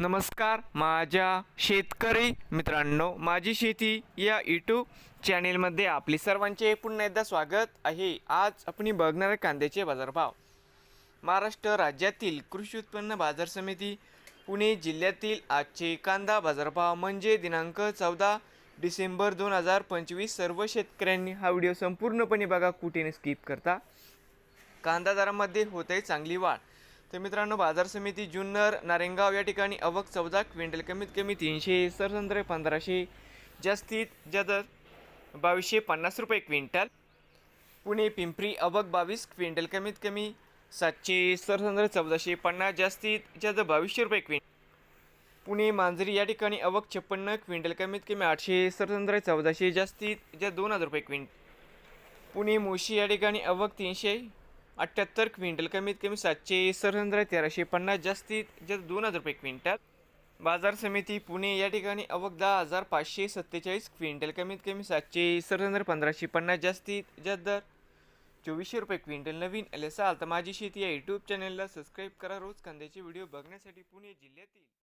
नमस्कार माझ्या शेतकरी मित्रांनो, माझी शेती या यूट्यूब चॅनेलमध्ये आपले सर्वांचे पुन्हा एकदा स्वागत आहे। आज आपण बघणार कांद्याचे बाजारभाव। महाराष्ट्र राज्यातील कृषी उत्पन्न बाजार समिती पुणे जिल्ह्यातील आजचे कांदा बाजारभाव म्हणजे दिनांक 14 डिसेंबर 2025। सर्व शेतकऱ्यांनी हा व्हिडिओ संपूर्णपणे बघा, कुठे स्किप करता। कांदा दरामध्ये होते चांगली वाढ। तर मित्रांनो, बाजार समिती जुन्नर नारायणगाव या ठिकाणी आवक 14 क्विंटल, कमीत कमी 300, सरसंद्र 1500, जास्तीत जास्त 2250 रुपये क्विंटल। पुणे पिंपरी आवक 22 क्विंटल, कमीत कमी 700, सरसंद्र 1450, जास्तीत जास्त 2200 रुपये क्विंटल। पुणे मांजरी या ठिकाणी आवक 56 क्विंटल, कमीत कमी 800, सरसंद्र 1400, जास्तीत जास्त 2000 रुपये क्विंटल। पुणे मोशी या ठिकाणी आवक 378 क्विंटल, कमीत कमी 700, सरसंद्र 1350, जास्तीत जास्त 2000 रुपये क्विंटल। बाजार समिती पुणे या ठिकाणी आवक 10,547 क्विंटल, कमीत कमी 700, सरसंद्र 1550, जास्तीत जास्त दर 2400 रुपये क्विंटल। नवीन आले असाल तर माझी शेती या यूट्यूब चॅनलला सबस्क्राईब करा रोज कांद्याचे व्हिडिओ बघण्यासाठी। पुणे जिल्ह्यातील